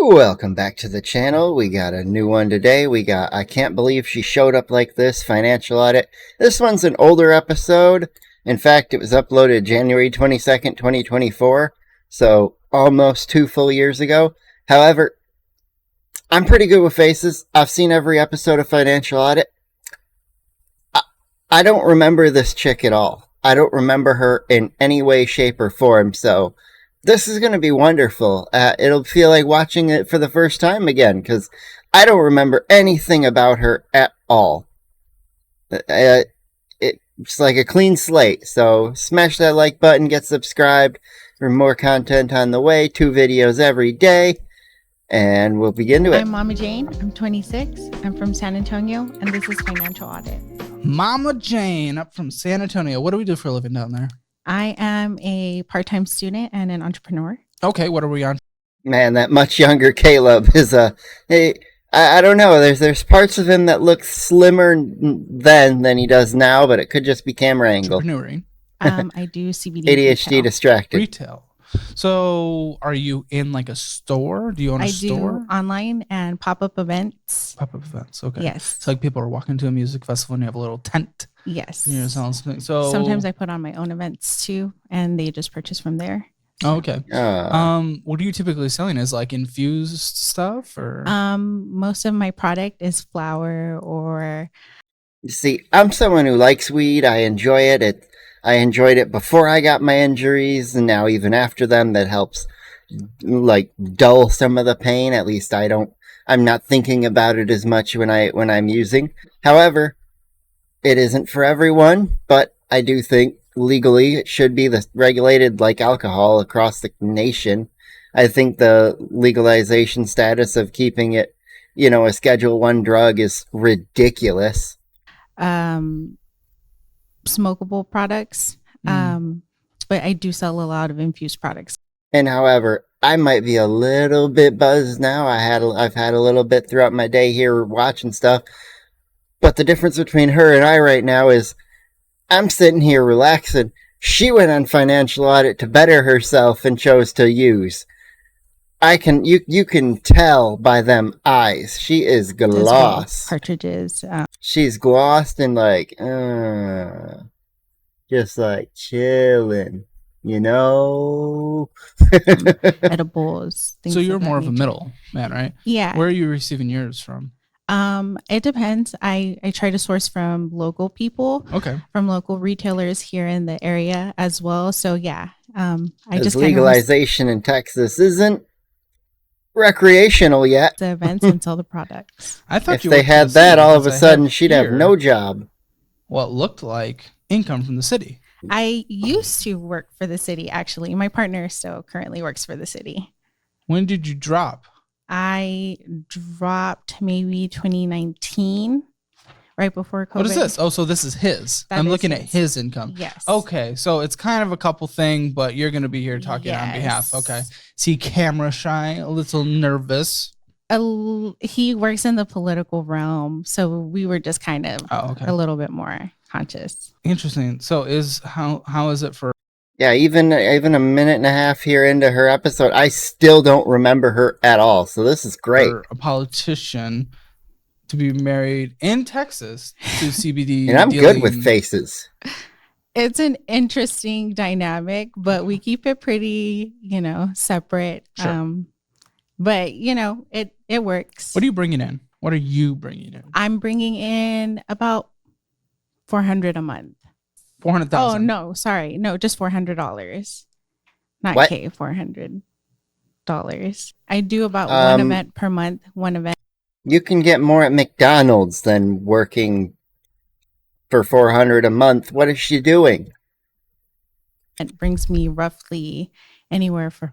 Welcome back to the channel. We got a new one today. We got I Can't Believe She Showed Up Like This, Financial Audit. This one's an older episode. In fact, it was uploaded January 22nd, 2024. So almost 2 full years ago. However, I'm pretty good with faces. I've seen every episode of Financial Audit. I don't remember this chick at all. I don't remember her in any way, shape, or form. So this is going to be wonderful. It'll feel like watching it for the first time again, because I don't remember anything about her at all. It's like a clean slate, so smash that like button, get subscribed for more content on the way. 2 videos every day, and we'll begin to it. I'm Mama Jane. I'm 26. I'm from San Antonio, and this is Financial Audit. Mama Jane, up from San Antonio. What do we do for a living down there? I am a part-time student and an entrepreneur. Okay, what are we on? Man, that much younger Caleb is I don't know. There's parts of him that look slimmer than he does now, but it could just be camera angle. Entrepreneuring. I do CBD ADHD retail. distracted. Retail. So are you in like a store? Do you own a store? I do online and pop-up events. Pop-up events, okay. Yes. It's like people are walking to a music festival and you have a little tent. Yes. And you're selling something. So sometimes I put on my own events too, and they just purchase from there. Oh, okay. What are you typically selling? Is like infused stuff or? Most of my product is flour or. You see, I'm someone who likes weed. I enjoy it. I enjoyed it before I got my injuries, and now even after them, that helps like dull some of the pain. At least I'm not thinking about it as much when I'm using. However, it isn't for everyone, but I do think legally it should be regulated like alcohol across the nation. I think the legalization status of keeping it, a Schedule 1 drug is ridiculous. Smokable products, but I do sell a lot of infused products. And however, I might be a little bit buzzed now. I've had a little bit throughout my day here watching stuff, but the difference between her and I right now is I'm sitting here relaxing. She went on Financial Audit to better herself and chose to use. You can tell by them eyes. She is gloss. Cartridges. She's glossed and like, just like chilling, Edibles. So you're more of a middle man, right? Yeah. Where are you receiving yours from? It depends. I try to source from local people. Okay. From local retailers here in the area as well. So yeah. Legalization in Texas isn't recreational yet. The events and sell the products. I thought if they had that, all of a sudden she'd have no job. What looked like income from the city. I used to work for the city, actually. My partner still currently works for the city. When did you drop? I dropped maybe 2019, right before COVID. What is this? Oh, so this is his. I'm looking at his income. Yes. Okay, so it's kind of a couple thing, but you're going to be here talking on behalf. Okay. Is he camera shy? A little nervous? He works in the political realm, so we were just kind of a little bit more conscious. Interesting. So how is it for? Yeah, even a minute and a half here into her episode, I still don't remember her at all. So this is great. For a politician to be married in Texas to CBD. And I'm good with faces. It's an interesting dynamic, but we keep it pretty, separate. Sure. But it works. What are you bringing in? What are you bringing in? I'm bringing in about $400 a month. 400,000. Oh no, sorry, no, just $400, not what? $400. I do about one event per month. One event. You can get more at McDonald's than working for $400 a month. What is she doing? It brings me roughly anywhere from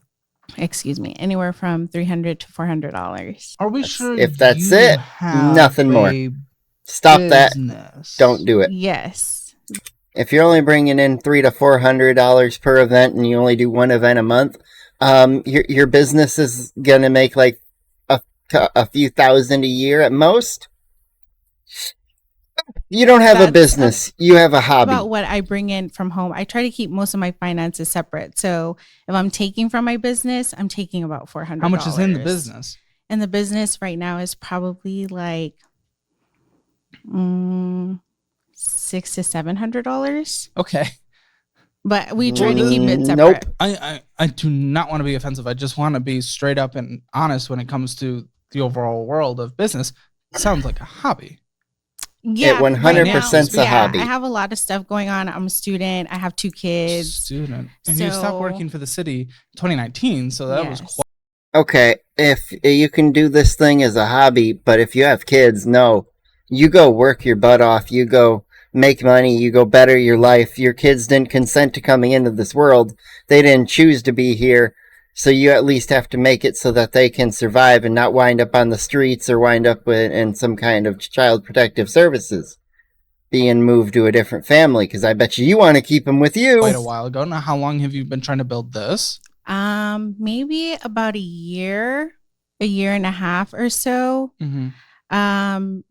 $300 to $400. Are we sure? If that's it, nothing more. Stop that. Don't do it. Yes. If you're only bringing in $300 to $400 per event and you only do one event a month, your business is gonna make like a few thousand a year at most. You don't have a That's business. You have a hobby. About what I bring in from home. I try to keep most of my finances separate. So if I'm taking from my business, I'm taking about $400. How much is in the business? And the business right now is probably like $600 to $700. Okay. But we try to keep it separate. Nope. I do not want to be offensive. I just want to be straight up and honest when it comes to the overall world of business. It sounds like a hobby. Yeah, it 100%'s a hobby. I have a lot of stuff going on. I'm a student. I have 2 kids. Student. And you stopped working for the city in 2019, so that was quite... Okay, if you can do this thing as a hobby, but if you have kids, no. You go work your butt off. You go make money. You go better your life. Your kids didn't consent to coming into this world. They didn't choose to be here. So you at least have to make it so that they can survive and not wind up on the streets or wind up in some kind of child protective services, being moved to a different family. Because I bet you want to keep them with you. Quite a while ago. Now, how long have you been trying to build this? Maybe about a year and a half or so.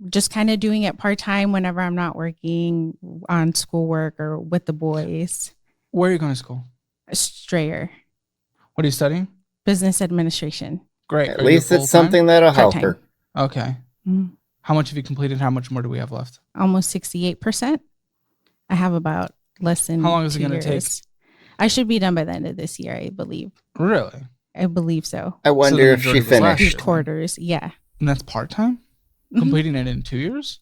Just kind of doing it part-time whenever I'm not working on schoolwork or with the boys. Where are you going to school? Strayer. What are you studying? Business administration. Great. At least it's something that'll help her. Okay. How much have you completed? How much more do we have left? Almost 68%. I have about less than How long is it going to take? I should be done by the end of this year, I believe. Really? I believe so. I wonder if she finished. 3 quarters, yeah. And that's part-time? Completing it in 2 years?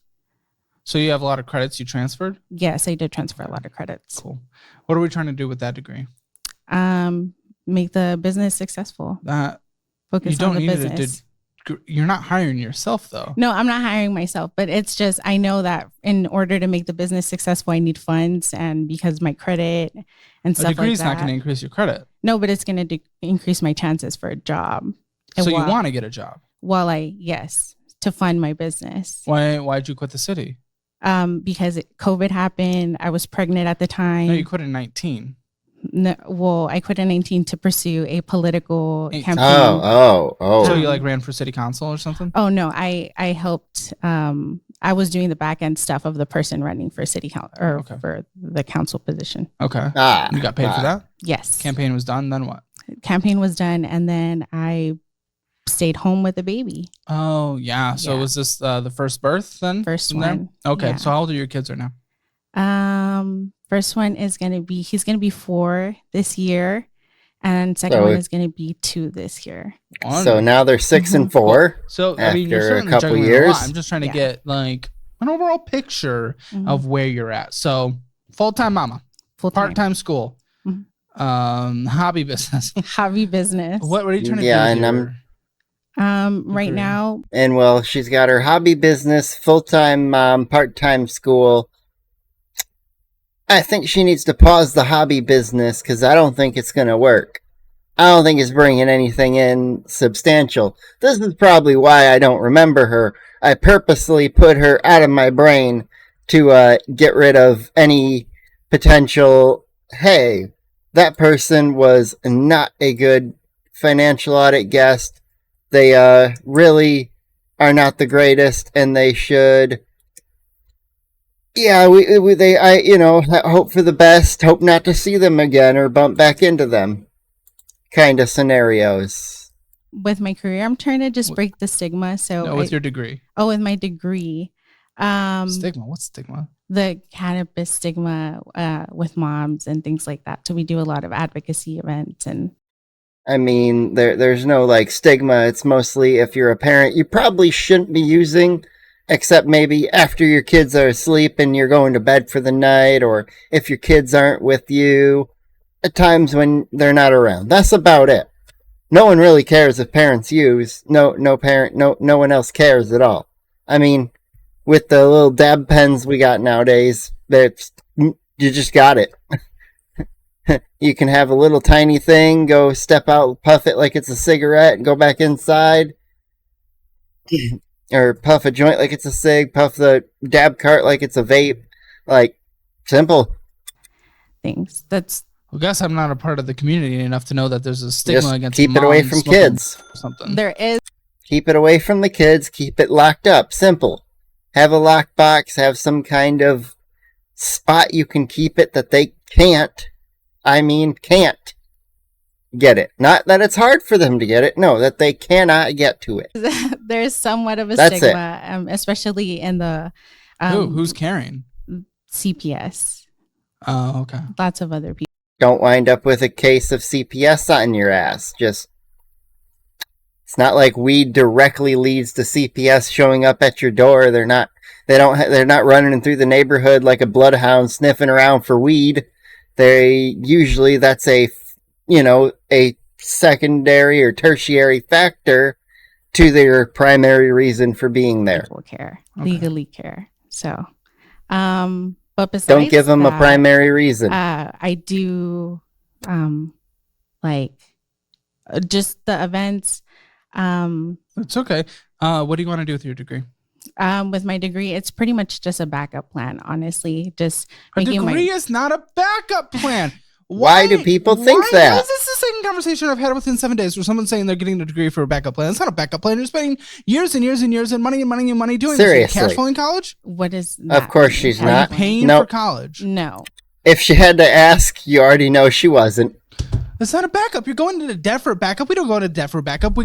So you have a lot of credits you transferred? Yes, I did transfer a lot of credits. Cool. What are we trying to do with that degree? Make the business successful. Focus on the business. You're not hiring yourself, though. No, I'm not hiring myself, but it's just I know that in order to make the business successful, I need funds, and because my credit and stuff like that. A degree's not going to increase your credit. No, but it's going to increase my chances for a job. So you want to get a job? Yes, to fund my business. Why'd you quit the city? Because COVID happened. I was pregnant at the time. No, you quit in 19. No, well, I quit in 19 to pursue a political campaign. Oh. So you ran for city council or something? Oh no, I helped. I was doing the back end stuff of the person running for city council or for the council position. Okay. You got paid for that? Yes. Campaign was done. Then what? Campaign was done, and then I stayed home with the baby. Oh yeah. So was this the first birth then? First one. Okay. Yeah. So how old are your kids right now? First one is he's gonna be 4 this year, and second one is gonna be 2 this year. So now they're 6 and 4. So I mean, you're certainly a couple years. I'm just trying to get like an overall picture of where you're at. So full-time mama, part-time school, hobby business. Hobby business. What are you trying to do? Yeah, and right now. And well, she's got her hobby business, full-time mom, part-time school. I think she needs to pause the hobby business because I don't think it's going to work. I don't think it's bringing anything in substantial. This is probably why I don't remember her. I purposely put her out of my brain to get rid of any potential, hey, that person was not a good financial audit guest. They really are not the greatest, and they should... Yeah, hope for the best, hope not to see them again or bump back into them kind of scenarios. With my career, I'm trying to just break the stigma. So with your degree. Oh, with my degree. Stigma? What's stigma? The cannabis stigma with moms and things like that. So we do a lot of advocacy events. And I mean, there's no stigma. It's mostly if you're a parent, you probably shouldn't be using... Except maybe after your kids are asleep and you're going to bed for the night, or if your kids aren't with you, at times when they're not around. That's about it. No one really cares if parents use. No one else cares at all. I mean, with the little dab pens we got nowadays, you just got it. You can have a little tiny thing, go step out, puff it like it's a cigarette, and go back inside. Or puff a joint like it's a cig, puff the dab cart like it's a vape. Simple. Things. I guess I'm not a part of the community enough to know that there's a stigma Just against keep it away from kids. Something. There is. Keep it away from the kids. Keep it locked up. Simple. have a lockbox, have some kind of spot you can keep it that they can't get it. Not that it's hard for them to get it. No, that they cannot get to it. There's somewhat of a That's stigma, especially in the who's carrying CPS. Oh, okay. Lots of other people. Don't wind up with a case of CPS on your ass. It's not like weed directly leads to CPS showing up at your door. They're not running through the neighborhood like a bloodhound sniffing around for weed. Usually that's a secondary or tertiary factor to their primary reason for being there. Legally care. So, but besides don't give them a primary reason. I do, just the events. It's okay. What do you want to do with your degree? With my degree, it's pretty much just a backup plan. Honestly, just a degree is not a backup plan. Why do people think that? Why is this the same conversation I've had within 7 days where someone's saying they're getting a degree for a backup plan? It's not a backup plan. You're spending years and years and years and money doing this. Cash flowing college? What is that? Of course she's not. Paying for college? No. If she had to ask, you already know she wasn't. It's not a backup. You're going into debt for a backup. We don't go into debt for a backup. If we're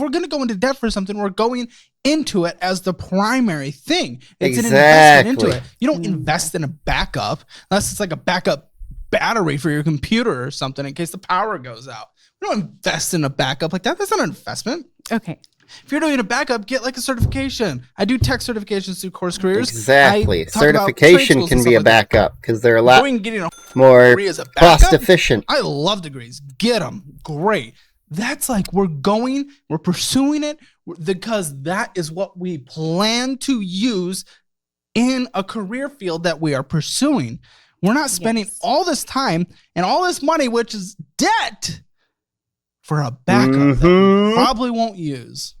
going to go into debt for something, we're going into it as the primary thing. It's an investment into it. You don't invest in a backup unless it's like a backup battery for your computer or something in case the power goes out. We don't invest in a backup like that. That's not an investment. Okay. If you're doing a backup, get like a certification. I do tech certifications through Course Careers. Exactly. Certification can be a backup because they're a lot more cost efficient. I love degrees. Get them. Great. That's like we're pursuing it because that is what we plan to use in a career field that we are pursuing. We're not spending all this time and all this money, which is debt, for a backup that we probably won't use.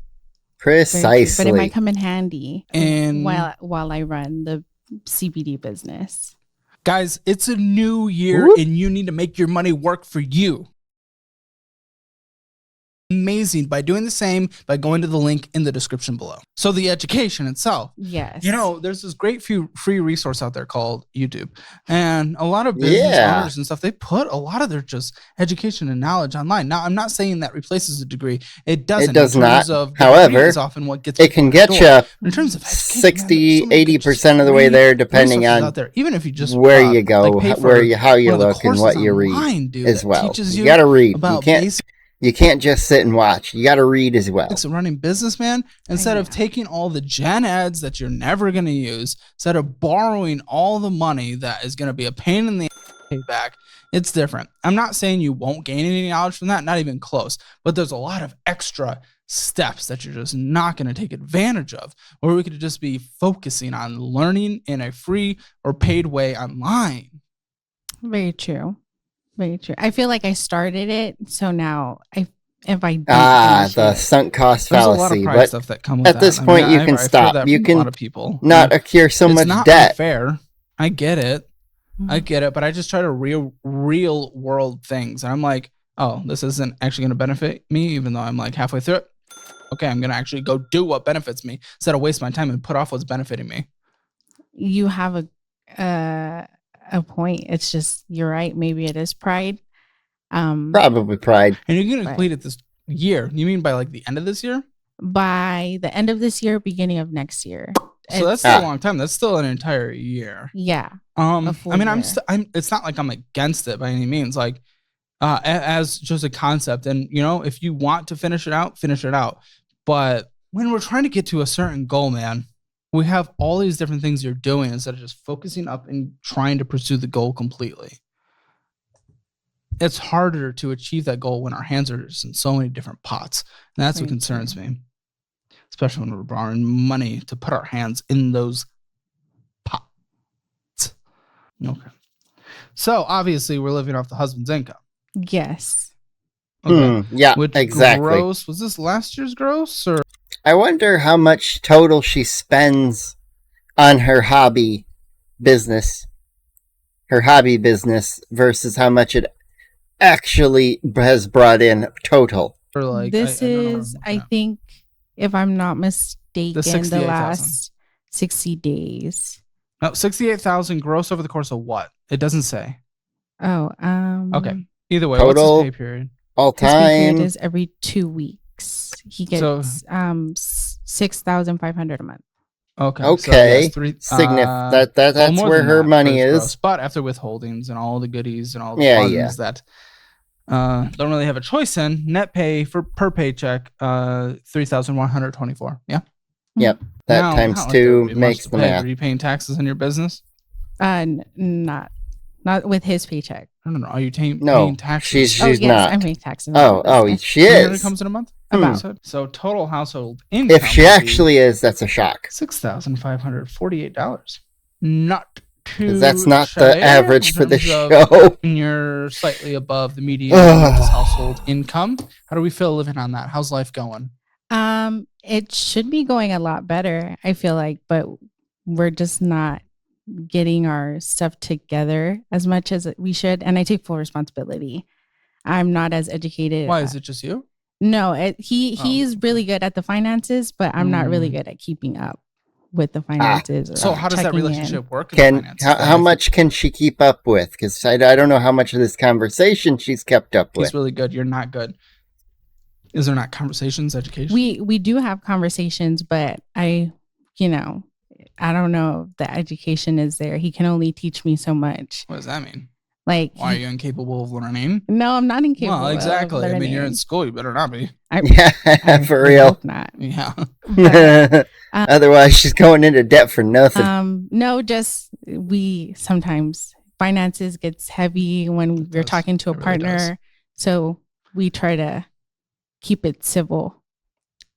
Precisely. But it might come in handy and while I run the CBD business. Guys, it's a new year and you need to make your money work for you. Amazing by doing the same by going to the link in the description below. So the education itself. Yes. There's this great free resource out there called YouTube. And a lot of business owners and stuff, they put a lot of their just education and knowledge online. Now, I'm not saying that replaces a degree. It doesn't. It does not. However, is often what gets it can get you in terms of 60, 80% of the way there, depending on out there. Even if you just where you go, how you look, and what you read as well. You got to read. You can't just sit and watch. You got to read as well. It's running business, man. Instead of taking all the gen ads that you're never going to use, instead of borrowing all the money that is going to be a pain in the pay back, it's different. I'm not saying you won't gain any knowledge from that, not even close. But there's a lot of extra steps that you're just not going to take advantage of, or we could just be focusing on learning in a free or paid way online. Very true. Very true. I feel like I started it, so now the sunk cost fallacy. But stuff that come with at this point, you can stop. You can not accrue so much debt. Not fair. I get it. But I just try to real world things, and I'm like, oh, this isn't actually going to benefit me, even though I'm like halfway through it. Okay, I'm going to actually go do what benefits me instead of waste my time and put off what's benefiting me. You have a point. It's just, you're right. Maybe it is pride. Probably pride. And you're going to complete it this year. You mean by like the end of this year? By the end of this year, beginning of next year. So that's still a long time. That's still an entire year. Yeah. I mean, it's not like I'm against it by any means. Like, as just a concept, and if you want to finish it out. But when we're trying to get to a certain goal, man, we have all these different things you're doing instead of just focusing up and trying to pursue the goal completely. It's harder to achieve that goal when our hands are just in so many different pots. And that's what concerns me, especially when we're borrowing money to put our hands in those pots. Okay. So obviously we're living off the husband's income. Yes. Okay. Yeah, which exactly. Gross, was this last year's gross or? I wonder how much total she spends on her hobby business versus how much it actually has brought in total. Or like, I think, if I'm not mistaken, the last 60 days. No, 68,000 gross over the course of what? It doesn't say. Oh, Okay. Either way, Total what's his pay period? all his pay period time. is every 2 weeks. He gets 6,500 a month. Okay. So yes, That's more where than her that money for his is. gross, but after withholdings and all the goodies and all the Yeah, funds that don't really have a choice in, net pay for per paycheck, 3,124. Yeah. Yep. That Now, times not like there would 2 be much makes to the pay. math. Are you paying taxes on your business? Not with his paycheck. No. Are you paying taxes? She's yes, not. I'm paying taxes. She How many is. comes in a month? About. So total household income. If she actually is, that's a shock. $6,548. Not too. Because that's not shabby the average for the in terms show. of You're slightly above the median of this household income. How do we feel living on that? How's life going? It should be going a lot better, I feel like, but we're just not getting our stuff together as much as we should. And I take full responsibility. I'm not as educated. Why is it just you? No, he's really good at the finances, but I'm not really good at keeping up with the finances. So how does that relationship work? How much can she keep up with? Because I don't know how much of this conversation she's kept up with. He's really good. You're not good. Is there not conversations, education? We do have conversations, but I don't know if the education is there. He can only teach me so much. What does that mean? Like, why are you incapable of learning? No, I'm not incapable. Well, exactly. Of learning. I mean, you're in school. You better not be. For real. Hope not. Yeah. But, otherwise, she's going into debt for nothing. No, just we sometimes finances gets heavy when we're talking to a partner, so we try to keep it civil.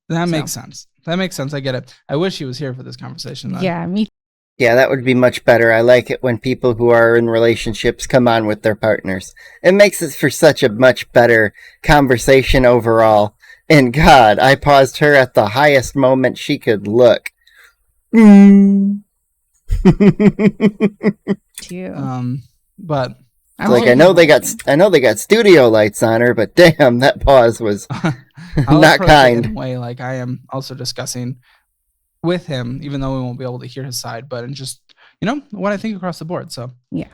That makes sense. I get it. I wish he was here for this conversation. Then. Yeah, me. Yeah, that would be much better. I like it when people who are in relationships come on with their partners. It makes it for such a much better conversation overall. And God, I paused her at the highest moment she could look. But like I know they got studio lights on her, but damn, that pause was not kind. In a way, like I am also discussing with him, even though we won't be able to hear his side, but in just what I think across the board. So yeah.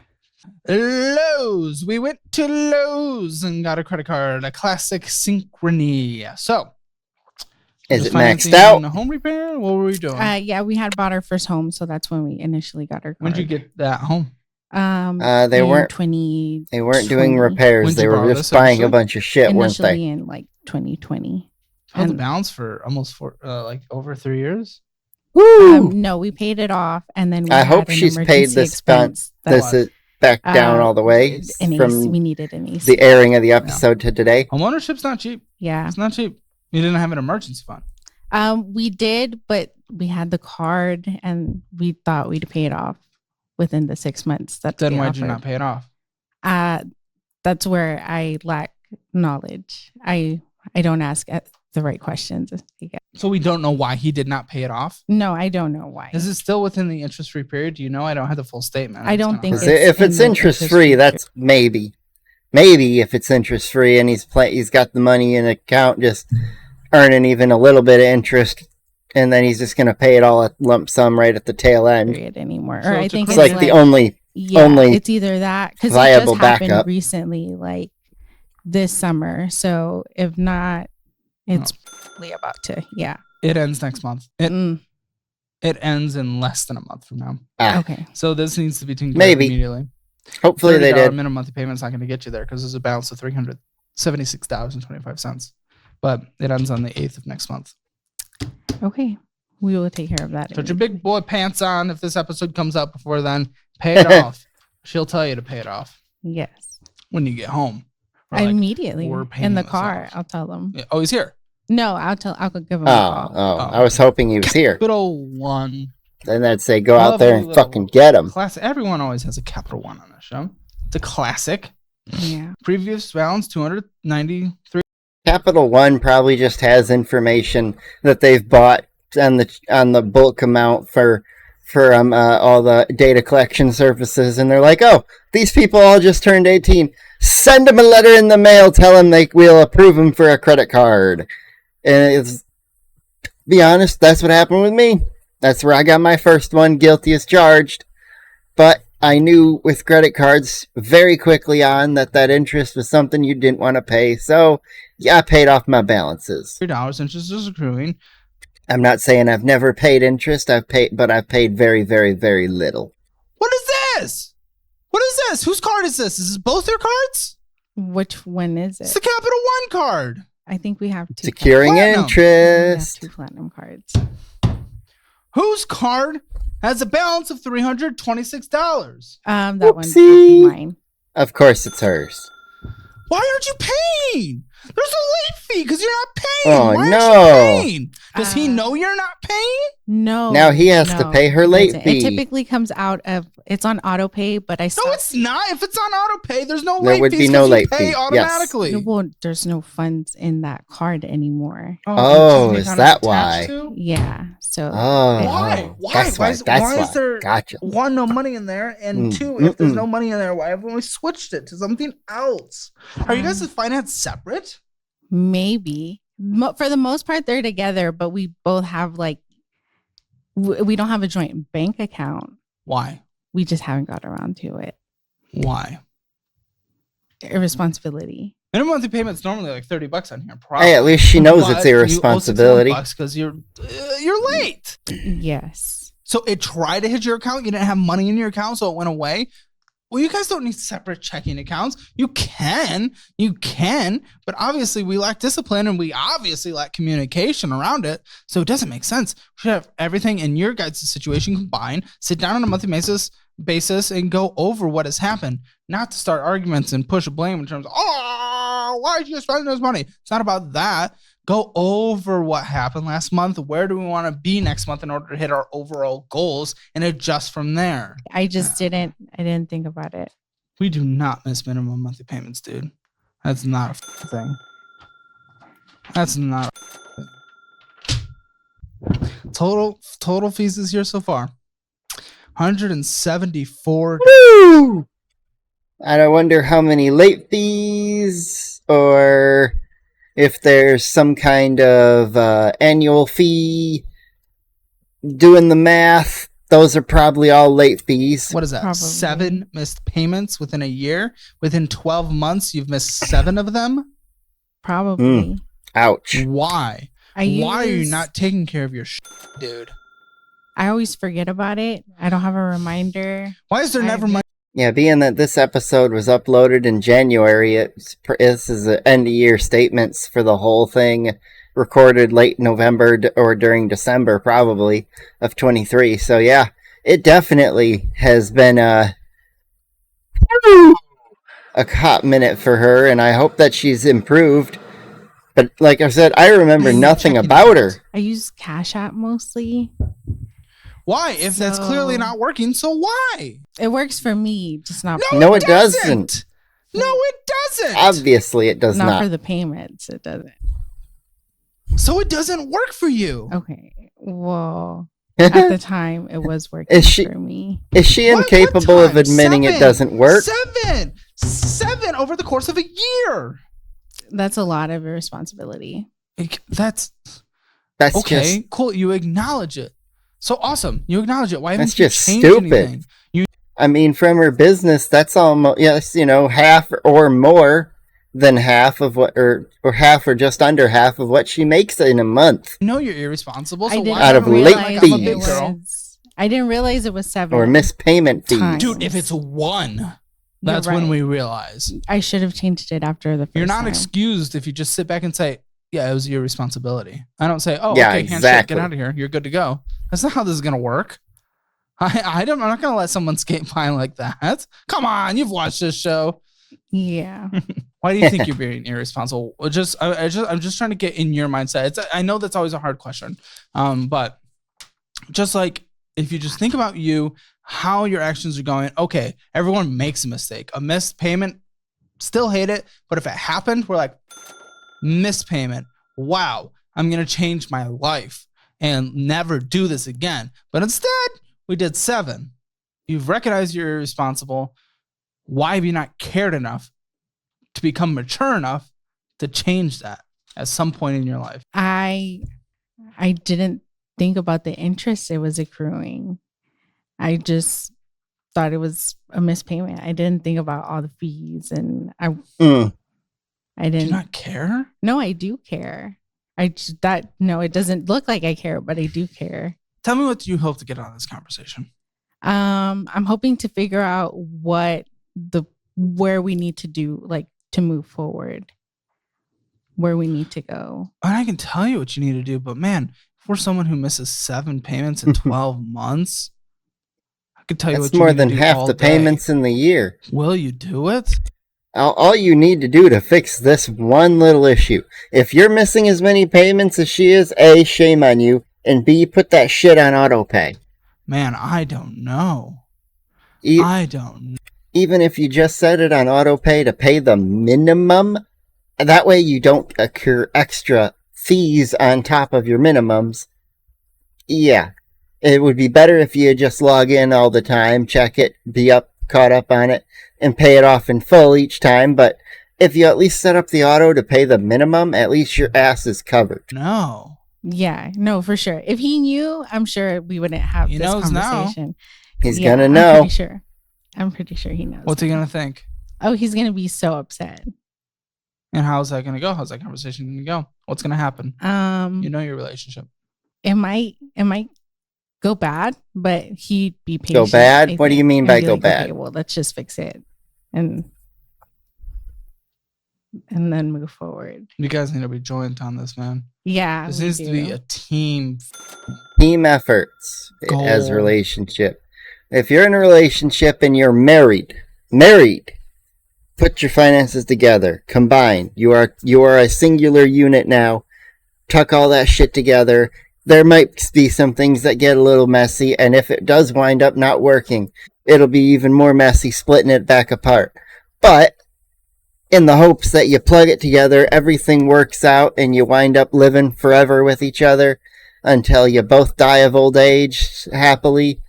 Lowe's. We went to Lowe's and got a credit card, a classic Synchrony. So is it maxed out? Home repair? What were we doing? Yeah, we had bought our first home, so that's when we initially got our card. When did you get that home? They weren't doing repairs. They were just buying a bunch of shit, weren't they? Initially in like 2020. Held the balance for almost like over 3 years. Woo! No, we paid it off, and then I hope she's paid this back down all the way from we needed an AC. The airing of the episode to today. Homeownership's not cheap. Yeah, it's not cheap. You didn't have an emergency fund. We did, but we had the card, and we thought we'd pay it off within the 6 months. Then why did you not pay it off? That's where I lack knowledge. I don't ask the right questions. So we don't know why he did not pay it off? No, I don't know why. Is it still within the interest-free period? Do you know? I don't have the full statement. I don't think if it's interest-free, that's maybe if it's interest-free and he's got the money in account just earning even a little bit of interest, and then he's just going to pay it all at lump sum right at the tail end. Anymore. So or I think it's like the only it's either that because it viable just happened backup recently, like this summer. So if not, it's probably about to. Yeah, it ends next month. It ends in less than a month from now. Okay. So this needs to be taken care of immediately. Hopefully they did. Minimum monthly payment's not going to get you there because there's a balance of $376.25. But it ends on the 8th of next month. Okay. We will take care of that. Put your big boy pants on. If this episode comes out before then, pay it off. She'll tell you to pay it off. Yes. When you get home. Immediately in the car. I'll tell them. Yeah. Oh, he's here. No, I'll give him a call. I was hoping he was here. Capital One. Then I'd say go out there and fucking get him. Classic. Everyone always has a Capital One on the show. It's a classic. Yeah. Previous balance 293. Capital One probably just has information that they've bought on the bulk amount for all the data collection services, and they're like, oh, these people all just turned 18. Send them a letter in the mail. Tell them we'll approve them for a credit card. And be honest, that's what happened with me. That's where I got my first one, guilty as charged. But I knew with credit cards very quickly on that interest was something you didn't want to pay. So, yeah, I paid off my balances. $3 interest is accruing. I'm not saying I've never paid interest. I've paid very, very, very little. What is this? What is this? Whose card is this? Is this both your cards? Which one is it? It's the Capital One card. I think we have two. Securing interest. We have 2 platinum cards. Whose card has a balance of $326? That Oopsie. one would be mine. Of course it's hers. Why aren't you paying? There's a late fee because you're not paying. Oh, Why no. aren't you paying? Does he know you're not paying? No. Now he has to pay her late fee. It typically comes out of, it's on auto pay, but I No, stopped. it's not. If it's on auto pay, there's no There late would fees be no 'cause you late pay fee. Yes. automatically. Well, there's no funds in that card anymore. Oh, it's is not that attached why? to? Yeah. So Oh, Why? Why? That's why. Why is there Gotcha. one, no money in there, and two, if there's no money in there, why haven't we switched it to something else? Are you guys' finance separate? maybe for the most part they're together, but we both have like we don't have a joint bank account. Why? We just haven't got around to it. Why? Irresponsibility. Minimum monthly payment's normally like $30 on here. Probably. Hey, at least she knows it's irresponsibility. Because you're late. Yes. So it tried to hit your account. You didn't have money in your account, so it went away. Well, you guys don't need separate checking accounts. You can, but obviously we lack discipline and we obviously lack communication around it. So it doesn't make sense. We should have everything in your guys' situation combined, sit down on a monthly basis and go over what has happened, not to start arguments and push blame in terms of, why did you spend this money? It's not about that. Go over what happened last month. Where do we want to be next month in order to hit our overall goals and adjust from there? I didn't think about it. We do not miss minimum monthly payments, dude. That's not a thing. That's not a thing. Total fees this year so far. 174. Woo! And I wonder how many late fees or if there's some kind of annual fee. Doing the math, those are probably all late fees. What is that? Probably. 7 missed payments within a year? Within 12 months, you've missed 7 of them? Probably. Ouch. Why? Why are you not taking care of your dude? I always forget about it. I don't have a reminder. Why is there never money? Yeah, being that this episode was uploaded in January, this is the end of year statements for the whole thing, recorded late November or during December probably of 23. So yeah, it definitely has been a hot minute for her, and I hope that she's improved. But like I said, I remember nothing about her. I use Cash App mostly. Why? If that's clearly not working, so why? It works for me, just not No, it doesn't. No, it doesn't. Obviously, it does not not. for the payments. It doesn't. So it doesn't work for you. Okay. Well, at the time, it was working for me. Is she incapable of admitting it doesn't work? 7 over the course of a year. That's a lot of irresponsibility. That's okay. Just, cool. You acknowledge it. So awesome. You acknowledge it. Why haven't that's you just changed stupid. anything? I mean, from her business, that's almost, yes, half or more than half of what, or half or just under half of what she makes in a month. You know you're irresponsible. So why Out of late fees. I didn't realize it was 7. Or missed payment fees. Dude, if it's 1, that's when we realize. I should have changed it after the first You're not time. excused if you just sit back and say, yeah, it was your responsibility. I don't say, yeah, okay, exactly. handshake, get out of here. You're good to go. That's not how this is going to work. I'm not going to let someone skate by like that. Come on, you've watched this show. Yeah. Why do you think you're being irresponsible? I'm just trying to get in your mindset. I know that's always a hard question. But just like, if you just think about you, how your actions are going, okay, everyone makes a mistake. A missed payment, still hate it. But if it happened, we're like, missed payment. Wow, I'm going to change my life and never do this again. But instead, we did 7. You've recognized you're irresponsible. Why have you not cared enough to become mature enough to change that at some point in your life? I didn't think about the interest it was accruing. I just thought it was a missed payment. I didn't think about all the fees, and I didn't. Do you not care? No, I do care. No, it doesn't look like I care, but I do care. Tell me, what do you hope to get out of this conversation? I'm hoping to figure out where we need to do, like, to move forward, where we need to go. And I can tell you what you need to do, but man, if we're someone who misses 7 payments in 12 months, I could tell you That's what you more need to than do half all the day. payments in the year. Will you do it? All you need to do to fix this one little issue. If you're missing as many payments as she is, A, shame on you, and B, put that shit on auto pay. Man, I don't know. I don't know. Even if you just set it on auto pay to pay the minimum, that way you don't accrue extra fees on top of your minimums. Yeah. It would be better if you just log in all the time, check it, be caught up on it, and pay it off in full each time. But if you at least set up the auto to pay the minimum, at least your ass is covered. No. Yeah, no, for sure. If he knew, I'm sure we wouldn't have this conversation. Now. He's gonna know. I'm pretty sure he knows. What's he gonna think? Oh, he's gonna be so upset. And how's that gonna go? How's that conversation gonna go? What's gonna happen? You know your relationship. It might go bad, but he'd be patient. Go bad? What do you mean by go bad? Okay, well, let's just fix it and then move forward. You guys need to be joined on this, man. Yeah, this needs to be a team efforts goal. As a relationship. If you're in a relationship and you're married, put your finances together, combine. You are a singular unit now. Tuck all that shit together. There might be some things that get a little messy, and if it does wind up not working, it'll be even more messy splitting it back apart. But in the hopes that you plug it together, everything works out, and you wind up living forever with each other until you both die of old age happily.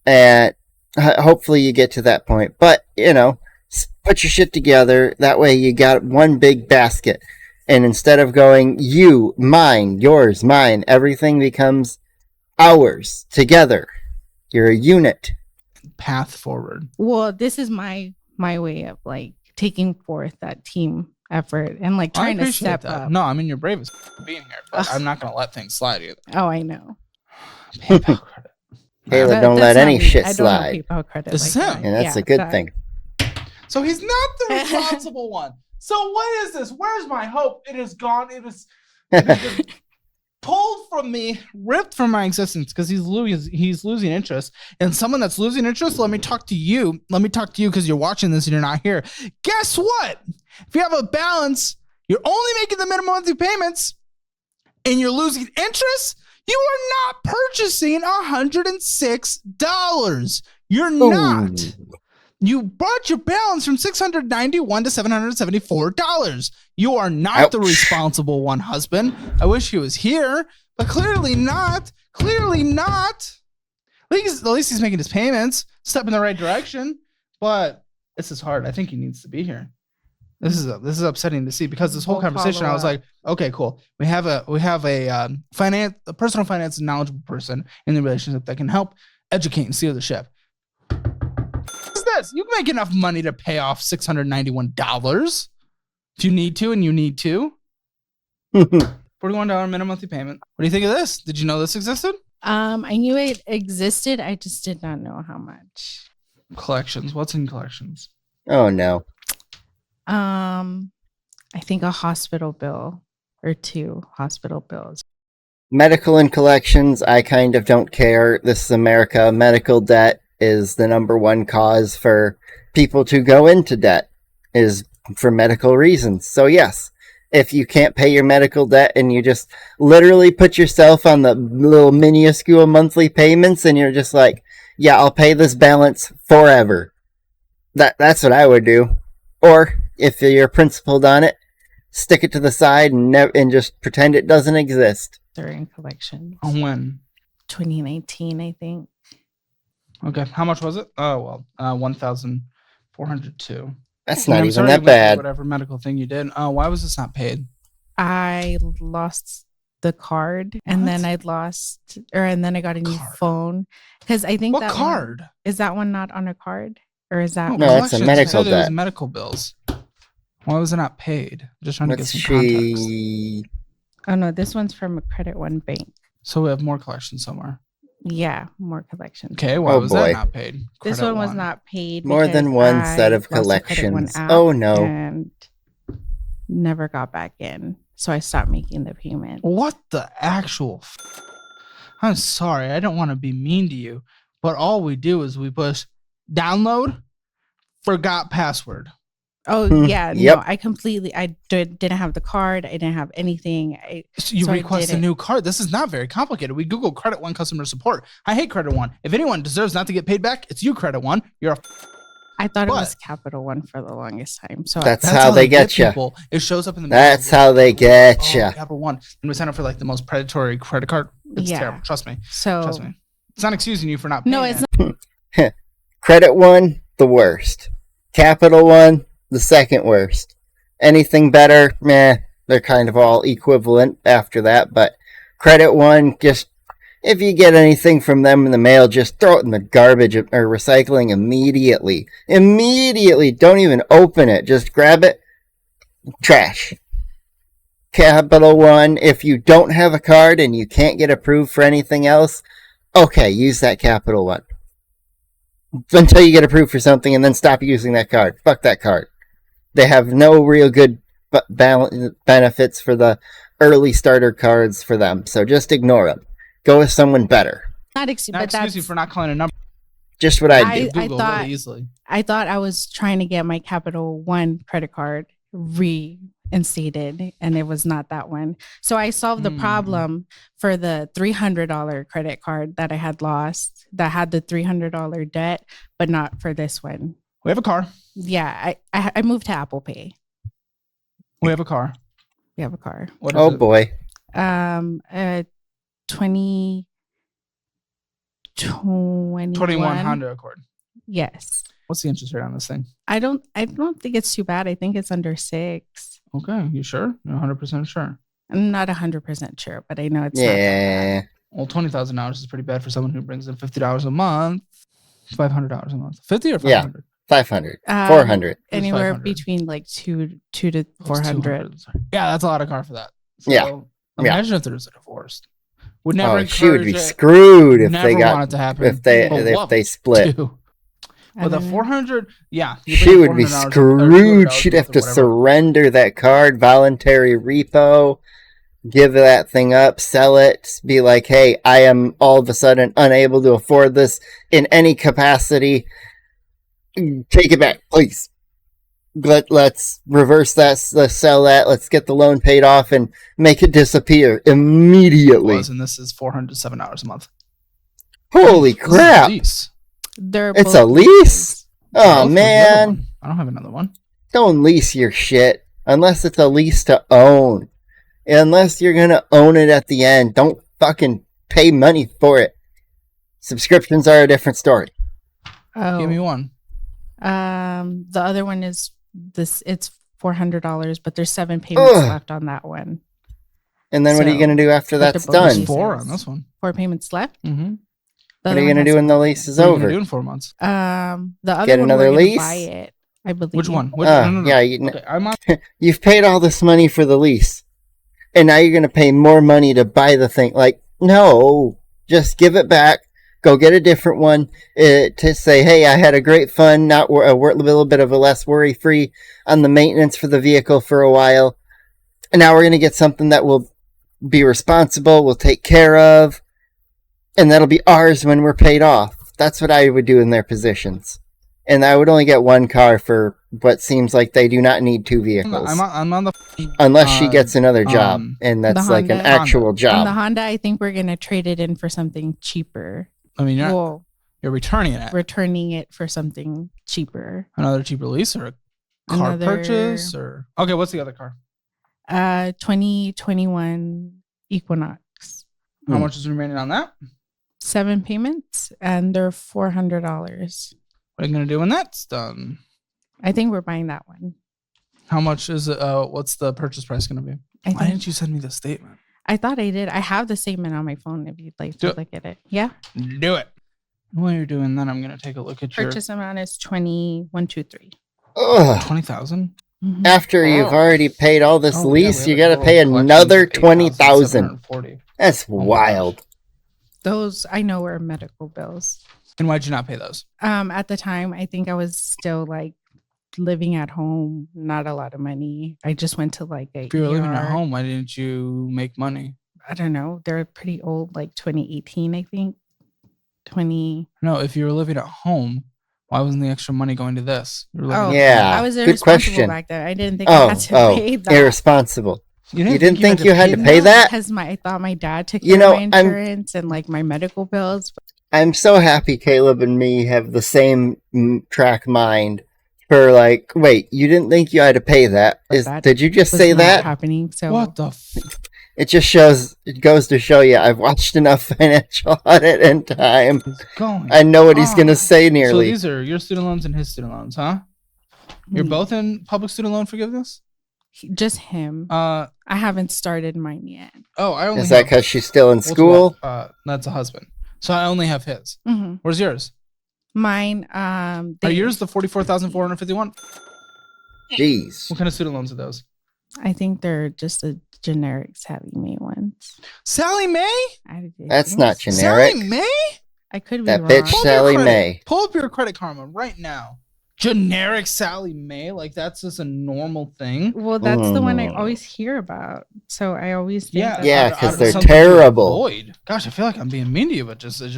And hopefully you get to that point. But, put your shit together. That way you got one big basket. And instead of going, you, mine, yours, mine, everything becomes ours together. You're a unit. Path forward. Well, this is my way of, like, taking forth that team effort and, like, trying to step up. No, I mean, you're brave as being here, but I'm not going to let things slide either. Oh, I know. PayPal credit. Kayla, don't let any shit slide. I don't know PayPal credit. This is him. And that's a good thing. So he's not the responsible one. So what is this? Where's my hope? It is gone. It is pulled from me, ripped from my existence because he's losing interest. And someone that's losing interest, let me talk to you. Let me talk to you because you're watching this and you're not here. Guess what? If you have a balance, you're only making the minimum monthly payments and you're losing interest, you are not purchasing $106. You're not. You brought your balance from $691 to $774. You are not the responsible one, husband. I wish he was here, but clearly not. Clearly not. At least he's making his payments, step in the right direction. But this is hard. I think he needs to be here. This is upsetting to see because this whole conversation, I was like, okay, cool. We have a personal finance knowledgeable person in the relationship that can help educate and steer the ship. What's this? You can make enough money to pay off $691 if you need to, and you need to. $41 minimum monthly payment. What do you think of this? Did you know this existed? I knew it existed. I just did not know how much. Collections. What's in collections? Oh no. I think a hospital bill or 2 hospital bills. Medical and collections, I kind of don't care. This is America. Medical debt is the number one cause for people to go into debt, is for medical reasons. So yes, if you can't pay your medical debt and you just literally put yourself on the little minuscule monthly payments and you're just like, yeah, I'll pay this balance forever. That's what I would do. Or if you're principled on it, stick it to the side and just pretend it doesn't exist. During collections. When? 2019, I think. Okay, how much was it? Oh well, 1,402. That's not even that bad. Whatever medical thing you did. Why was this not paid? I lost the card, and then I lost, and then I got a new phone because I think what card is that one not on a card, or is that no? It's a medical debt. It was medical bills. Why was it not paid? Just trying to get some context. Oh no, this one's from a Credit One bank. So we have more collections somewhere. Yeah, more collections. Okay, why was that not paid? This one was not paid. More than one set of collections. Oh no. And never got back in. So I stopped making the payment. What the actual I'm sorry, I don't want to be mean to you, but all we do is we push download, forgot password. Oh yeah, yep. No, I didn't have the card. I didn't have anything. So you request a new card. This is not very complicated. We Google Credit One customer support. I hate Credit One. If anyone deserves not to get paid back, it's you, Credit One. You're a I thought it was Capital One for the longest time. So that's how they get you. People. It shows up in the That's how they get you. Capital One. And we sign up for like the most predatory credit card. It's terrible. Trust me. Trust me. It's not excusing you for not paying. No, it's not. Credit One, the worst. Capital One, the second worst. Anything better, meh, they're kind of all equivalent after that, but Credit One, just, if you get anything from them in the mail, just throw it in the garbage or recycling immediately. Immediately! Don't even open it. Just grab it. Trash. Capital One, if you don't have a card and you can't get approved for anything else, okay, use that Capital One. Until you get approved for something and then stop using that card. Fuck that card. They have no real good benefits for the early starter cards for them, so just ignore them. Go with someone better. Not excuse you for not calling a number. Just what I do. Google really easily. I thought I was trying to get my Capital One credit card reinstated, and it was not that one. So I solved the problem for the $300 credit card that I had lost, that had the $300 debt, but not for this one. We have a car. Yeah, I moved to Apple Pay. We have a car. We have a car. What is it? Boy. 2021 Honda Accord. Yes. What's the interest rate on this thing? I don't think it's too bad. I think it's under 6. Okay, you sure? You're 100% sure? I'm not 100% sure, but I know it's not that bad. Well, $20,000 is pretty bad for someone who brings in $50 a month. $500 a month. 50 or 500? Yeah, 500. 400. Anywhere between like 2 to 400. Yeah, that's a lot of car for that. So yeah. Imagine if there was a divorce. Would never she would be screwed if never they got want it to happen. if they split. With a 400, she would be screwed. She'd have to surrender that card, voluntary repo, give that thing up, sell it, be like, hey, I am all of a sudden unable to afford this in any capacity. Take it back, please. Let's reverse that, let's sell that, let's get the loan paid off and make it disappear immediately. And this is $407 a month. Holy crap. It's a lease? Oh, man. I don't have another one. Don't lease your shit unless it's a lease to own. Unless you're going to own it at the end. Don't fucking pay money for it. Subscriptions are a different story. Oh. Give me one. The other one is this. It's $400, but there's 7 payments left on that one. And then what are you going to do after that's done? There's 4 on this one. 4 payments left? Mm-hmm. What are you going to do when the lease is over? What are you going to do in 4 months? The other Get one another we're lease? buy it, I believe. Which one? No. Yeah, okay, I'm on. You've paid all this money for the lease, and now you're going to pay more money to buy the thing. Like, no, just give it back. Go get a different one to say, hey, I had a great fun, not a little bit of a less worry-free on the maintenance for the vehicle for a while. And now we're going to get something that will be responsible, will take care of, and that'll be ours when we're paid off. That's what I would do in their positions. And I would only get one car for what seems like they do not need 2 vehicles. I'm on the... Unless she gets another job, and that's like an actual job. And the Honda, I think we're going to trade it in for something cheaper. I mean, you're returning it. Returning it for something cheaper. Another cheap release or a car purchase? Or okay, what's the other car? 2021 Equinox. How much is remaining on that? 7 payments, and they're $400. What are you going to do when that's done? I think we're buying that one. How much is it? What's the purchase price going to be? Why didn't you send me the statement? I thought I did. I have the statement on my phone if you'd like to look at it. Yeah. Do it. While you're doing that, I'm going to take a look at your purchase amount is 2123. 20,000. Mm-hmm. After you've already paid all this lease, you got to pay another 20,000. That's wild. Those I know are medical bills. And why'd you not pay those? At the time, I think I was still like living at home, not a lot of money. I just went to like a. If you were living at home, why didn't you make money? I don't know. They're pretty old, like 2018, I think. No, if you were living at home, why wasn't the extra money going to this? Yeah, I was good irresponsible question. back then. I didn't think I had to pay that. Irresponsible. You didn't think you had to pay that? Because I thought my dad took care of my insurance and like my medical bills. I'm so happy Caleb and me have the same track mind for like, wait, you didn't think you had to pay that? Did you just say that? Happening. So what the It goes to show you I've watched enough Financial Audit in time. I know what he's going to say nearly. So these are your student loans and his student loans, huh? You're both in public student loan forgiveness? Just him. I haven't started mine yet. Oh, I only Is that because she's still in school? That's a husband. So I only have his. Mm-hmm. Where's yours? Mine. Are yours the 44,451? Jeez. What kind of student loans are those? I think they're just a generic Sally Mae ones. Sally Mae? That's not generic. Sally Mae? I could be that wrong. bitch Sally Mae. Pull up your Credit Karma right now. Generic Sally Mae? Like that's just a normal thing? Well, that's the one I always hear about. So I always think yeah, because they're terrible. Avoid. Gosh, I feel like I'm being mean to you, but just yeah.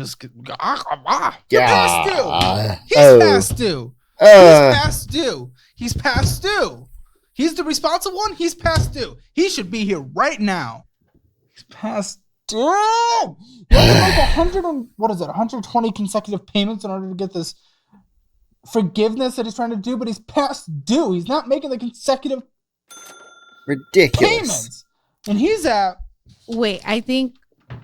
Past due. He's past due. He's past due. He's past due. He's the responsible one. He's past due. He should be here right now. He's past due. You have to make 120 consecutive payments in order to get this forgiveness that he's trying to do, but he's past due. He's not making the consecutive ridiculous payments. And he's at. Wait, I think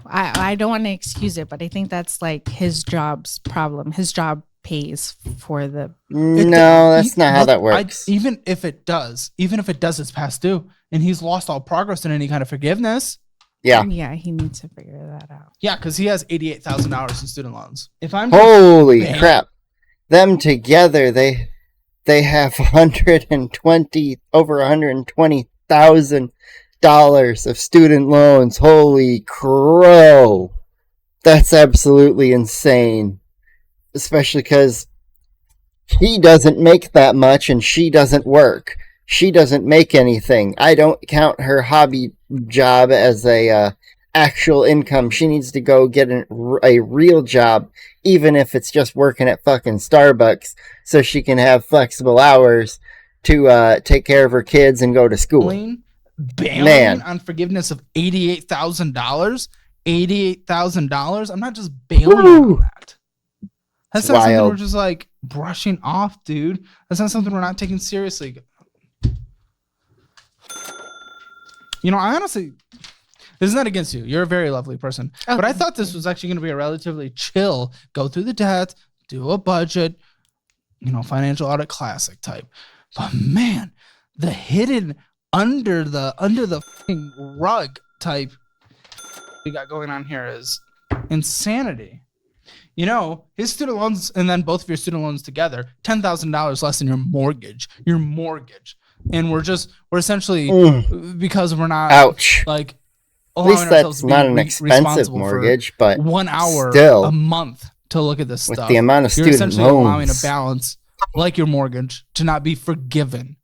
I don't want to excuse it, but I think that's like his job's problem. His job pays for the. No, that's not how that works. Even if it does, it's past due, and he's lost all progress in any kind of forgiveness. Yeah. Yeah, he needs to figure that out. Yeah, because he has $88,000 in student loans. If I'm holy crap, them together they have over $120,000 of student loans. Holy crow, that's absolutely insane. Especially because he doesn't make that much and she doesn't work. She doesn't make anything. I don't count her hobby job as a actual income. She needs to go get a real job, even if it's just working at fucking Starbucks, so she can have flexible hours to take care of her kids and go to school. Bailing on forgiveness of $88,000? $88,000? I'm not just bailing on that. That's not something we're just like brushing off, dude. That's not something we're not taking seriously. You know, I honestly, this is not against you. You're a very lovely person. Okay. But I thought this was actually going to be a relatively chill, go through the debt, do a budget, financial audit classic type. But man, the hidden under the fucking rug type we got going on here is insanity. His student loans and then both of your student loans together, $10,000 less than your mortgage. And we're essentially, because we're not, ouch. Like, at least that's not an expensive mortgage, but 1 hour still, a month to look at this with stuff. The amount of student essentially loans. allowing a balance like your mortgage to not be forgiven.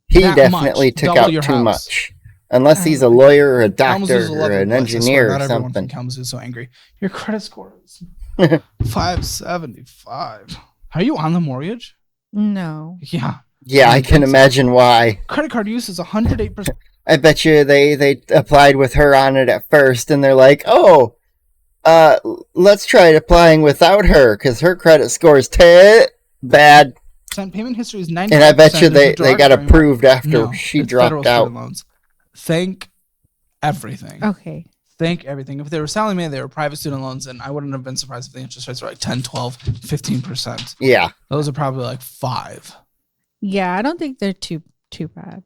He definitely took out too much. Unless he's a lawyer or a doctor or an engineer or something. Kalamazoo is so angry. Your credit score is 575. Are you on the mortgage? No. Yeah. Yeah, I can imagine why. Credit card use is 108%. I bet you they applied with her on it at first, and they're like, oh, let's try applying without her, because her credit score is bad. Payment history is 90%. And I bet you they got approved after she dropped out. Loans. Thank everything. Okay. Thank everything. If they were Sally Mae, they were private student loans, and I wouldn't have been surprised if the interest rates were like 10, 12, 15%. Yeah. Those are probably like 5. Yeah, I don't think they're too bad.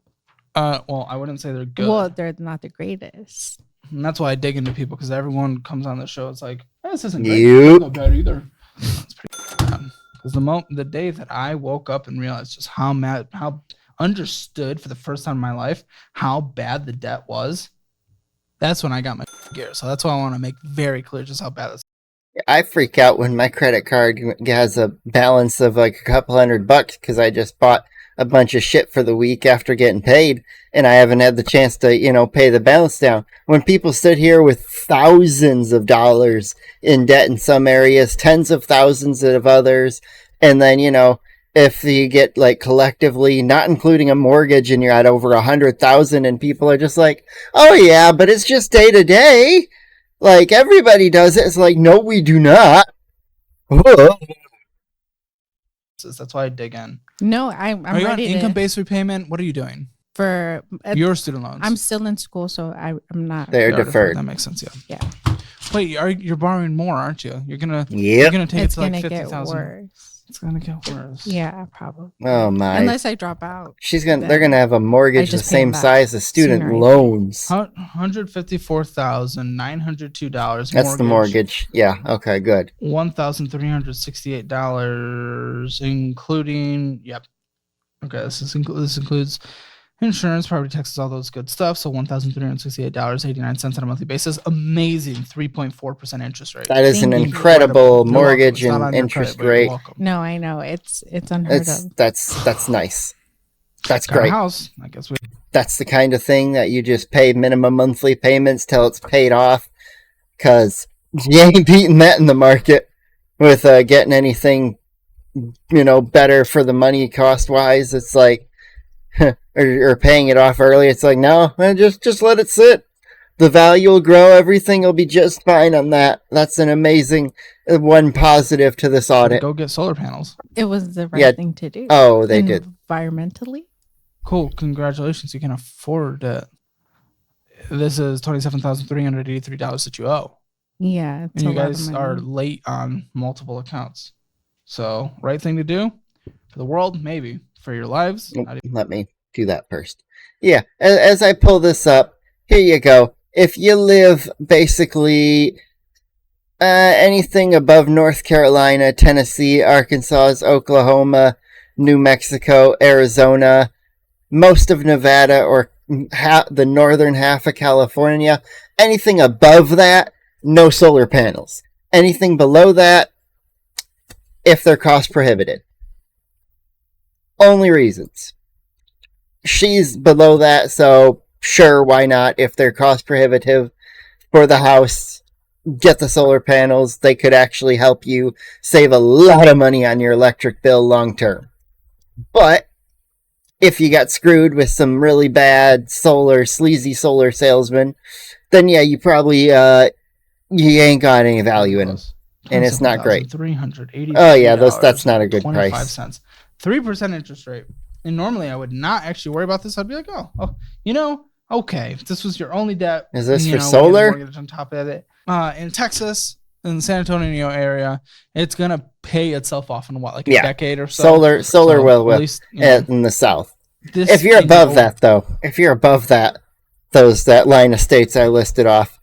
Well, I wouldn't say they're good. Well, they're not the greatest. And that's why I dig into people, because everyone comes on the show. It's like, this isn't great. Yep. It's not bad either. It's pretty bad. Because the day that I woke up and realized just how understood for the first time in my life how bad the debt was, that's when I got my gear. So that's why I want to make very clear just how bad this. I freak out when my credit card has a balance of like a couple $100 because I just bought a bunch of shit for the week after getting paid, and I haven't had the chance to, pay the balance down. When people sit here with thousands of dollars in debt in some areas, tens of thousands of others, and then, if you get like collectively, not including a mortgage, and you're at over 100,000, and people are just like, oh yeah, but it's just day to day. Like everybody does it. It's like, no, we do not. That's why I dig in. No, I'm Are you on ready income-based repayment? What are you doing? for Your student loans. I'm still in school, so I'm not. They're deferred. That makes sense. Yeah. Wait, you're borrowing more, aren't you? You're gonna Yep. take It's it to like gonna 50,000. get worse. It's gonna get worse. Yeah, probably. Oh my. Unless I drop out. They're gonna have a mortgage the just pay same them back size as student sooner, I think. loans. $154,902. That's the mortgage. Yeah. Okay. Good. $1,368, including Okay, this includes insurance, property taxes, all those good stuff. So $1,368.89 on a monthly basis. Amazing, 3.4% interest rate. That is an Thank you. incredible You're mortgage welcome. It's not and on your interest credit, but you're rate. welcome. No, I know it's unheard of. That's nice. That's Got a great. house. I guess we. That's the kind of thing that you just pay minimum monthly payments till it's paid off, because you ain't beating that in the market with getting anything, better for the money cost wise. It's like, or paying it off early. It's like, no, just let it sit. The value will grow. Everything will be just fine on that. That's an amazing one positive to this audit. Go get solar panels. It was the right thing to do. Oh, they did. Environmentally. Cool. Congratulations. You can afford it. This is $27,383 that you owe. Yeah. It's And you a lot of guys money. are late on multiple accounts. So, right thing to do for the world, maybe. For your lives. Let me do that first. Yeah, as I pull this up, here you go. If you live basically anything above North Carolina, Tennessee, Arkansas, Oklahoma, New Mexico, Arizona, most of Nevada, or the northern half of California, anything above that, no solar panels. Anything below that, if they're cost prohibitive. Only reasons. She's below that, so sure, why not? If they're cost prohibitive for the house, get the solar panels. They could actually help you save a lot of money on your electric bill long term. But if you got screwed with some really bad sleazy solar salesman, then yeah, you probably you ain't got any value in them, and it's not great. Oh yeah, that's not a good price. 3% interest rate. And normally I would not actually worry about this. I'd be like, okay, if this was your only debt. Is this for we solar? get a mortgage on top of it. In Texas, in the San Antonio area, it's gonna pay itself off in a decade or so. Solar will at least, in the south. This If you're above that, though, that line of states I listed off,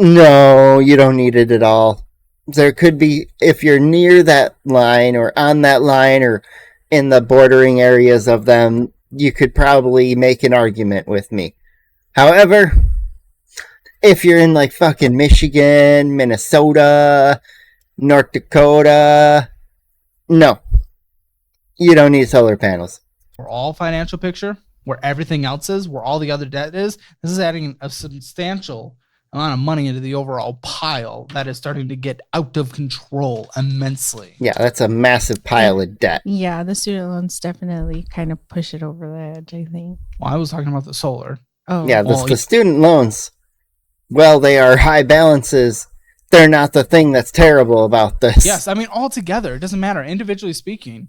no, you don't need it at all. There could be, if you're near that line or on that line or in the bordering areas of them, you could probably make an argument with me. However, if you're in like fucking Michigan, Minnesota, North Dakota, no, you don't need solar panels. For all financial picture, where everything else is, where all the other debt is, this is adding a substantial amount of money into the overall pile that is starting to get out of control immensely. Yeah, that's a massive pile of debt. Yeah, the student loans definitely kind of push it over the edge, I think. Well, I was talking about the solar. Oh, Yeah, the student loans, well, they are high balances. They're not the thing that's terrible about this. Yes, I mean, altogether, it doesn't matter. Individually speaking,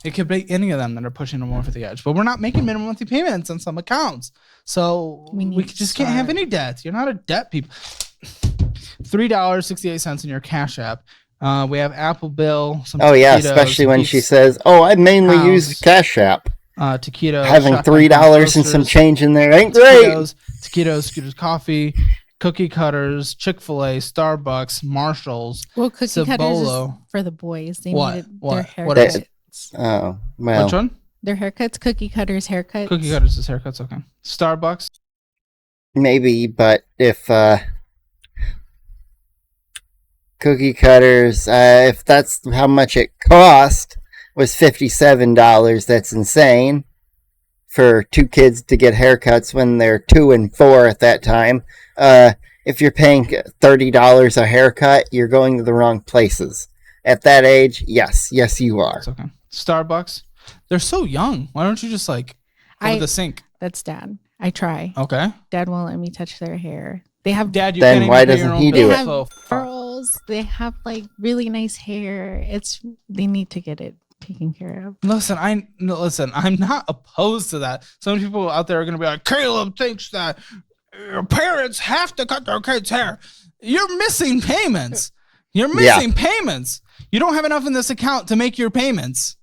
it could be any of them that are pushing them over the edge. But we're not making minimum monthly payments on some accounts. So we just can't have any debt. You're not a debt people. $3.68 in your Cash App. We have Apple Bill. Oh, yeah, especially when she says, oh, I mainly use Cash App. Taquitos. Having $3 and some change in there ain't great. Taquitos, Scooters Coffee, Cookie Cutters, Chick-fil-A, Starbucks, Marshalls. Well, Cookie Cutters is for the boys. They needed their haircuts. Oh, well. Which one? Their haircuts, Cookie Cutters haircuts. Cookie Cutters is haircuts, okay. Starbucks? Maybe, but if Cookie Cutters, if that's how much it cost, was $57, that's insane for two kids to get haircuts when they're 2 and 4 at that time. If you're paying $30 a haircut, you're going to the wrong places. At that age, yes, you are. It's okay. Starbucks, they're so young. Why don't you just go to the sink? That's Dad. I try. Okay. Dad won't let me touch their hair. They have Dad. You then can't why even doesn't he do they it? have curls. They have really nice hair. They need to get it taken care of. Listen, I'm not opposed to that. Some people out there are going to be like, Caleb thinks that your parents have to cut their kids' hair. You're missing payments. You don't have enough in this account to make your payments.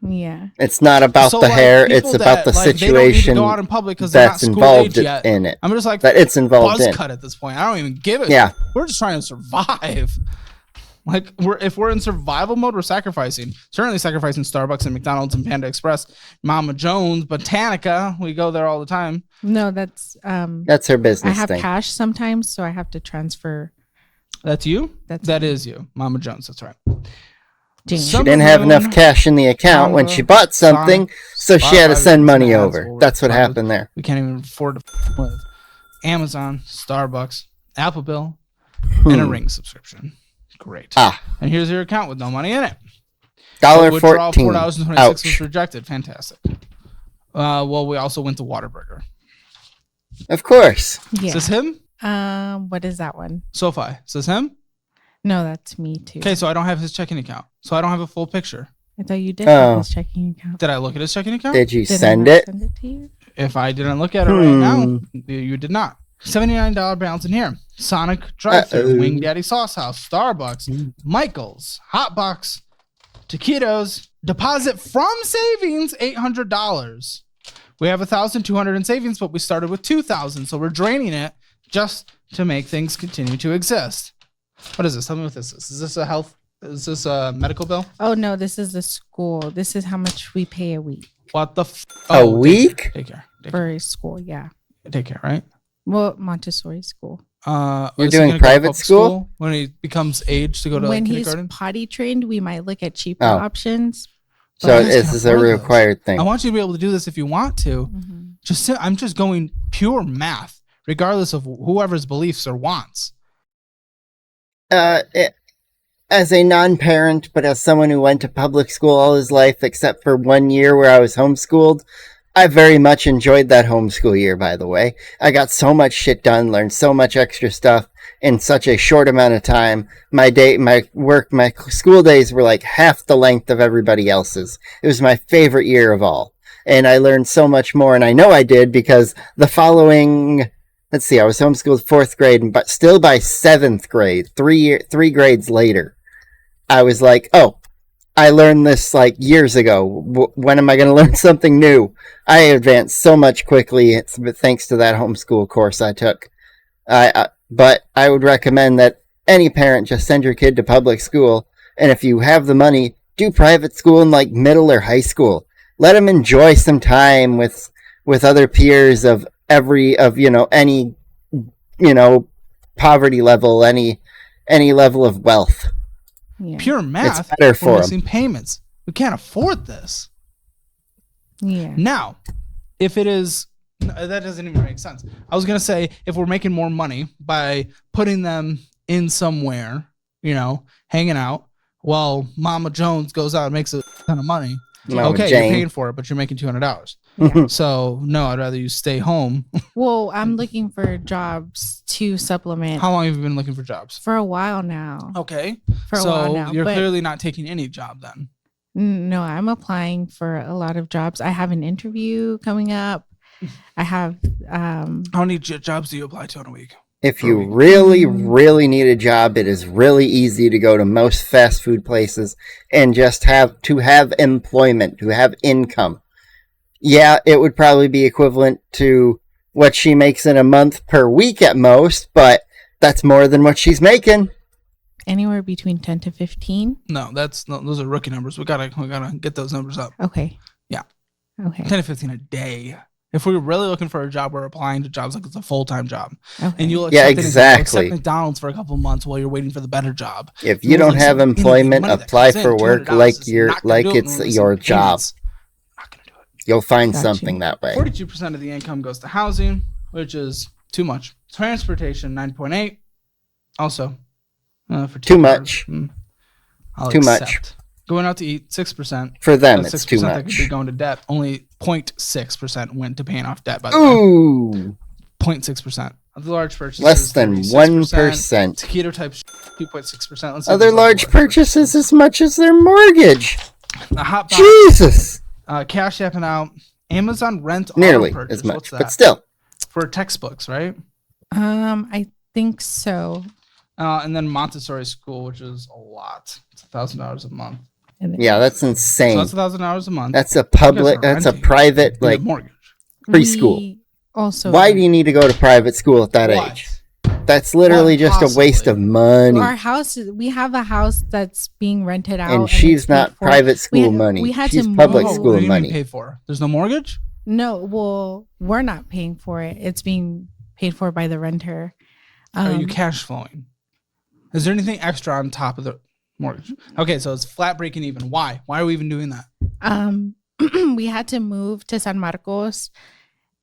Yeah. It's not about the hair. It's about the situation go out in public that's involved in it. I'm just that it's involved buzz in. Cut at this point. I don't even give it. Yeah. We're just trying to survive. If we're in survival mode, we're sacrificing. Certainly sacrificing Starbucks and McDonald's and Panda Express, Mama Jones, Botanica. We go there all the time. No, that's her business. I have thing. cash sometimes, so I have to transfer. That's you? That me. is you. Mama Jones, that's right. She didn't have enough cash in the account when she bought something, so she had to send money over. That's what happened there. We can't even afford to live. Amazon, Starbucks, Apple Bill, and a Ring subscription. Great. And here's your account with no money in it. $14. $4.26 was rejected. Fantastic. Well, we also went to Whataburger. Of course. Yeah. Is this him? What is that one? SoFi. Is this him? No, that's me too. Okay, so I don't have his checking account. So I don't have a full picture. I thought you did have his checking account. Did I look at his checking account? Did you send it? Send it to you? If I didn't look at it right now, you did not. $79 balance in here. Sonic Drive-Thru, Wing Daddy Sauce House, Starbucks, Michael's, Hotbox, Taquitos, deposit from savings, $800. We have $1,200 in savings, but we started with $2,000, so we're draining it just to make things continue to exist. What is this? Tell me what this is. Is this a medical bill? Oh no, this is the school. This is how much we pay a week. What the a week? Take care. For a school, yeah. Take care, right? Well, Montessori school. You're doing private school? When he becomes age to go to kindergarten? When he's potty trained, we might look at cheaper options. So this is a required thing. I want you to be able to do this if you want to. Mm-hmm. I'm just going pure math, regardless of whoever's beliefs or wants. As a non-parent, but as someone who went to public school all his life, except for 1 year where I was homeschooled, I very much enjoyed that homeschool year, by the way. I got so much shit done, learned so much extra stuff in such a short amount of time. My school days were like half the length of everybody else's. It was my favorite year of all. And I learned so much more, and I know I did because the following... Let's see, I was homeschooled 4th grade, but still by 7th grade, three grades later, I was like, oh, I learned this years ago. When am I going to learn something new? I advanced so much quickly thanks to that homeschool course I took. But I would recommend that any parent just send your kid to public school, and if you have the money, do private school in middle or high school. Let them enjoy some time with other peers of any poverty level, any level of wealth. Yeah. Pure math. It's better for we're missing payments. We can't afford this. Yeah. Now, if it is, that doesn't even make sense. I was gonna say if we're making more money by putting them in somewhere, hanging out, while Mama Jones goes out and makes a ton of money. You're paying for it, but you're making $200. Yeah. So no, I'd rather you stay home. Well, I'm looking for jobs to supplement. How long have you been looking for jobs? For a while now. Okay. For a while now. So you're clearly not taking any job then. No, I'm applying for a lot of jobs. I have an interview coming up. I have. How many jobs do you apply to in a week? If you really, really need a job, it is really easy to go to most fast food places and just have employment, to have income. Yeah, it would probably be equivalent to what she makes in a month per week at most, but that's more than what she's making. Anywhere between 10 to 15. No, those are rookie numbers. We gotta get those numbers up. Okay. Yeah. Okay. 10 to 15 a day. If we were really looking for a job, we're applying to jobs like it's a full-time job. Okay. And you'll Yeah, accept exactly. Accept McDonald's for a couple months while you're waiting for the better job. If you don't have employment, apply for work like it's your job. Not gonna do it. You'll find something that way. 42% of the income goes to housing, which is too much. Transportation, 9.8. Also, for too much. I'll too accept. much. Going out to eat, 6%. For them, That's it's too 6% much. that could be going to debt. Only 0.6% went to paying off debt, by the way. Ooh. 0.6%. Other large purchases. Less than 1%. Keto type 2.6%. Other large purchases as much as their mortgage. A hot box. Jesus. Cash apping out. Amazon rent Nearly auto purchase. as much, What's that? but still. For textbooks, right? I think so. And then Montessori school, which is a lot. It's $1,000 a month. Yeah, that's insane. So that's $1,000 a month. That's a public. That's a private mortgage. Preschool. Also, why do you need to go to private school at that age? That's literally just a waste of money. Our house, we have a house that's being rented out, and she's not private school money. She's public school money. Paid for? There's no mortgage? No, well, we're not paying for it. It's being paid for by the renter. Are you cash flowing? Is there anything extra on top of the mortgage? Okay, so it's flat breaking even. Why? Why are we even doing that? We had to move to San Marcos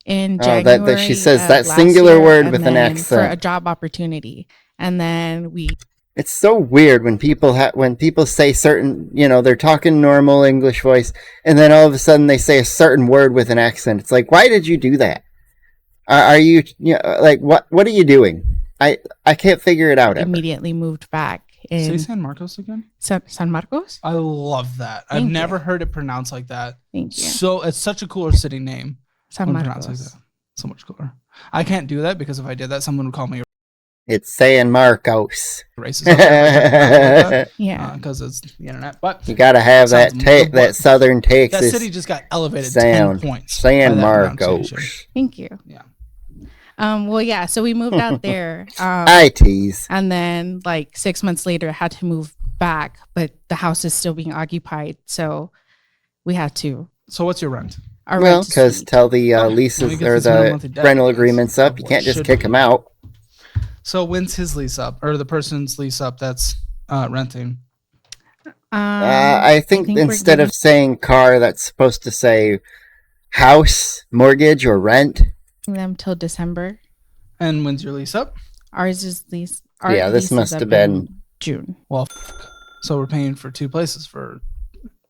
in January. That she says that singular word with an accent for a job opportunity, and then we. It's so weird when people say certain, they're talking normal English voice, and then all of a sudden they say a certain word with an accent. It's like, why did you do that? Are you, like, what are you doing? I can't figure it out. Immediately moved back. Say San Marcos again. San Marcos. I love that. I've never heard it pronounced like that. Thank you. So it's such a cooler city name. San Marcos. Like that. So much cooler. I can't do that because if I did that, someone would call me. It's San Marcos. Racist. Yeah. Because it's the internet. But you gotta have that southern Texas. That city just got elevated 10 points. San Marcos. Thank you. Yeah. Well, yeah. So we moved out there. I tease. And then, like 6 months later, had to move back, but the house is still being occupied, so we had to. So what's your rent? Well, because till the leases or the rental agreements up, you can't just kick them out. So when's his lease up, or the person's lease up that's renting? I think instead of saying car, that's supposed to say house, mortgage, or rent. Them till December. And when's your lease up? Ours is lease. This must have been June. Well, so we're paying for two places for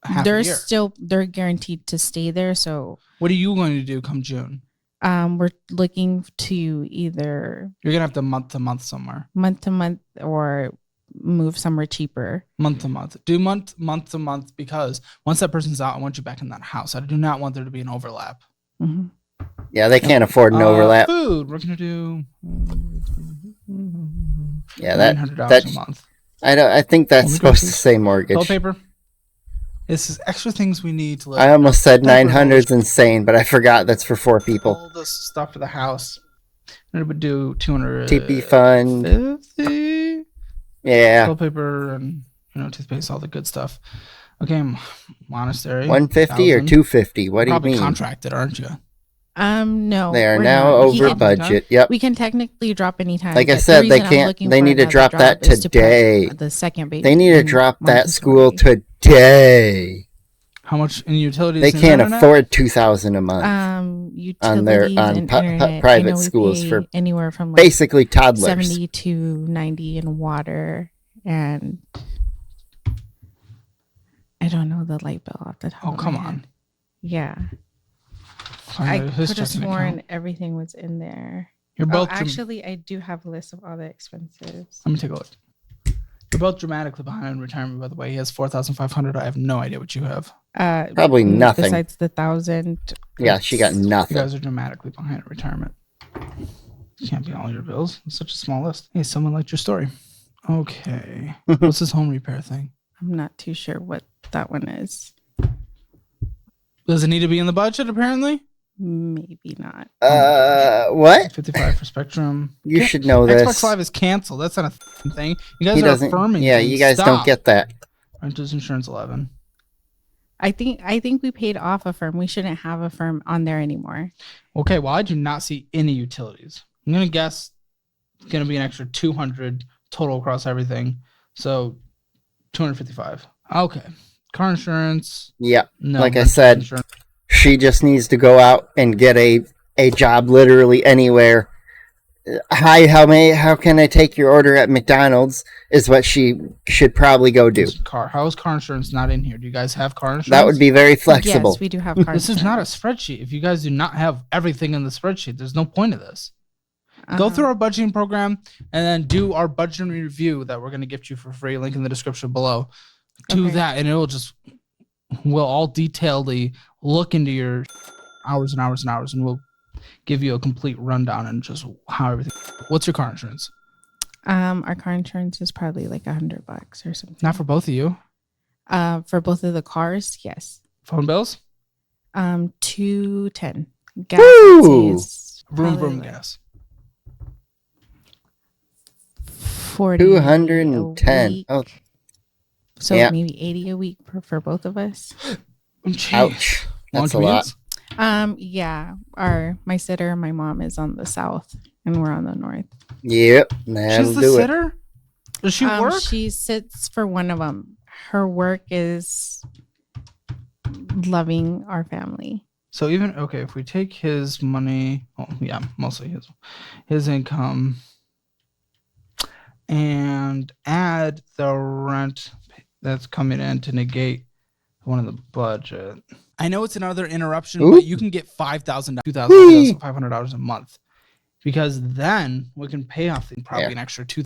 half a year. They're guaranteed to stay there. So what are you going to do come June? We're looking to either you're gonna have to month to month or move somewhere cheaper. Month to month. Do month to month because once that person's out, I want you back in that house. I do not want there to be an overlap. Mm-hmm. Yeah, they can't afford an overlap. Food. We're gonna do. Yeah, $900 a month. I think that's supposed to say mortgage. Toilet paper. This is extra things we need to live. I almost said 900 is insane, but I forgot that's for 4 people. All this stuff for the house. And it would do 200. TP fund. 50. Yeah. Toilet paper and toothpaste, all the good stuff. Okay, monastery. 150 or 250? What do you Probably mean? Contracted, aren't you? No. They are now over budget. Yep. We can technically drop anytime. Like I said, they can't. They need to drop that today. The second baby. They need to drop that school today. How much in utilities? They can't afford $2,000 a month. Utilities on private schools for anywhere from basically toddlers. 70 to 90 in water, and I don't know the light bill off the top. Oh, come on. Yeah. I could have sworn everything was in there. You're both actually, I do have a list of all the expenses. Let me take a look. You're both dramatically behind in retirement, by the way. He has $4,500. I have no idea what you have. Probably nothing. Besides the 1,000. Yeah, she got nothing. You guys are dramatically behind in retirement. Can't be all your bills. It's such a small list. Hey, someone liked your story. Okay. What's this home repair thing? I'm not too sure what that one is. Does it need to be in the budget, apparently? Maybe not. What? 55 for Spectrum. You should know this. Xbox Live is canceled. That's not a thing. You guys He are doesn't. affirming. Yeah, things. you guys Stop. don't get that. Renters Insurance 11. I think we paid off a firm. We shouldn't have a firm on there anymore. Okay, well, I do not see any utilities. I'm gonna guess it's gonna be an extra 200 total across everything. So 255. Okay. Car insurance. Yeah. No. Like I said, insurance. she just needs to go out and get a job literally anywhere. Hi, how can I take your order at McDonald's? Is what she should probably go do. How is car insurance not in here? Do you guys have car insurance? That would be very flexible. Yes, we do have car This is insurance. not a spreadsheet. If you guys do not have everything in the spreadsheet, there's no point of this. Go through our budgeting program and then do our budgeting review that we're going to gift you for free. Link in the description below. Do that, and we'll all detailedly look into your hours and hours and hours, and we'll give you a complete rundown and just how everything. What's your car insurance? Our car insurance is probably like $100 or something. Not for both of you. For both of the cars, yes. Phone bills? $210. Gas Woo! is Vroom, probably vroom, like gas. 40 210. a week. Oh, So yeah. maybe 80 a week for both of us. Jeez. ouch. Long That's a lot. commutes? Yeah. My sitter and my mom is on the south and we're on the north. Yep, that'll She's the do it. sitter? Does she work? She sits for one of them. Her work is loving our family. So if we take his money, mostly his income, and add the rent that's coming in to negate one of the budget. I know it's another interruption, Ooh. but you can get $5,000, $2,000, $500 a month, because then we can pay off an extra $2,000.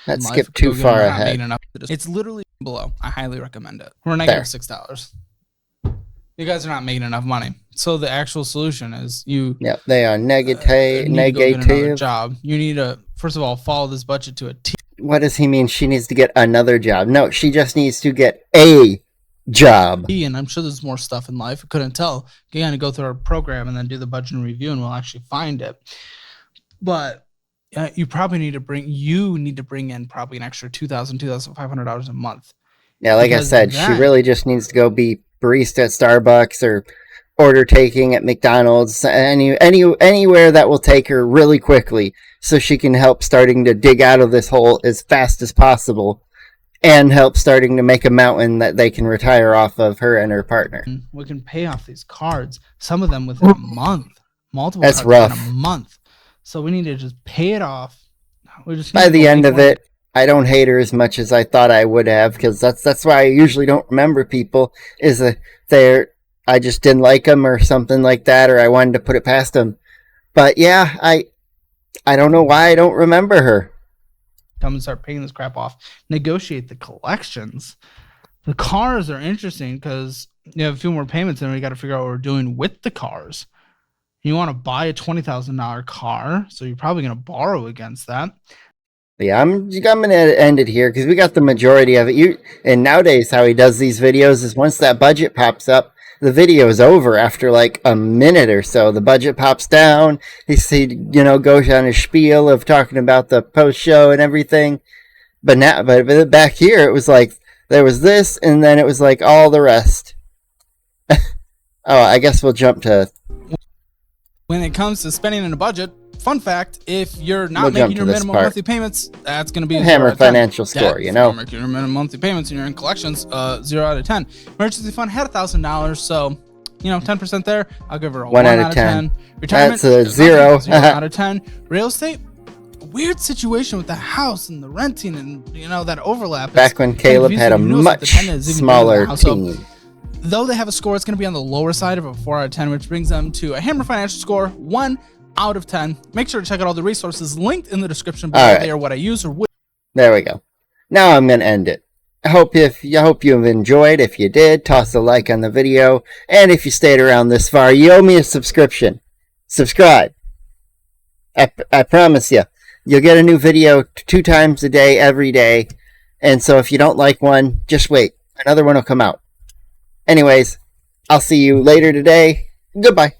Let's skip too far ahead. It's literally below. I highly recommend it. We're negative $6. You guys are not making enough money. So the actual solution is you. Yep, they are need to go get another negative. job. You need to first of all follow this budget to a T. What does he mean? She needs to get another job? No, she just needs to get a job. And I'm sure there's more stuff in life. I couldn't tell. You got to go through our program and then do the budget and review, and we'll actually find it. But you probably need to bring in probably an extra $2,000, $2,500 a month. Yeah, like I said, she really just needs to go be barista at Starbucks or order taking at McDonald's, anywhere that will take her really quickly, so she can help starting to dig out of this hole as fast as possible, and help starting to make a mountain that they can retire off of, her and her partner. We can pay off these cards, some of them within a month, multiple. That's cards rough. within a month. So we need to just pay it off. We just By the end of it, I don't hate her as much as I thought I would have, because that's why I usually don't remember people, is I just didn't like them or something like that, or I wanted to put it past them. But yeah, I don't know why I don't remember her. Come and start paying this crap off. Negotiate the collections. The cars are interesting because you have a few more payments, and we got to figure out what we're doing with the cars. You want to buy a $20,000 car, so you're probably going to borrow against that. Yeah, I'm going to end it here because we got the majority of it. And nowadays, how he does these videos is once that budget pops up, the video is over after like a minute or so. The budget pops down. He goes on his spiel of talking about the post show and everything. But back here, it was like there was this, and then it was like all the rest. Oh, I guess we'll jump to. When it comes to spending in a budget, fun fact, if you're not making your minimum monthly payments, that's going to be a Hammer financial score, If you're making your minimum monthly payments and you're in collections, 0 out of 10. Emergency fund had $1,000, so 10% there. I'll give her a 1 out of 10. Retirement, that's a 0. 0 out of 10. Real estate, weird situation with the house and the renting and that overlap. Back when Caleb had a much smaller team. Though they have a score, it's going to be on the lower side of a 4 out of 10, which brings them to a Hammer financial score 1 out of 10. Make sure to check out all the resources linked in the description below. Right. They are what I use or would. There we go. Now I'm going to end it. I hope you've enjoyed. If you did, toss a like on the video. And if you stayed around this far, you owe me a subscription. Subscribe. I promise you. You'll get a new video 2 times a day, every day. And so if you don't like one, just wait. Another one will come out. Anyways, I'll see you later today. Goodbye.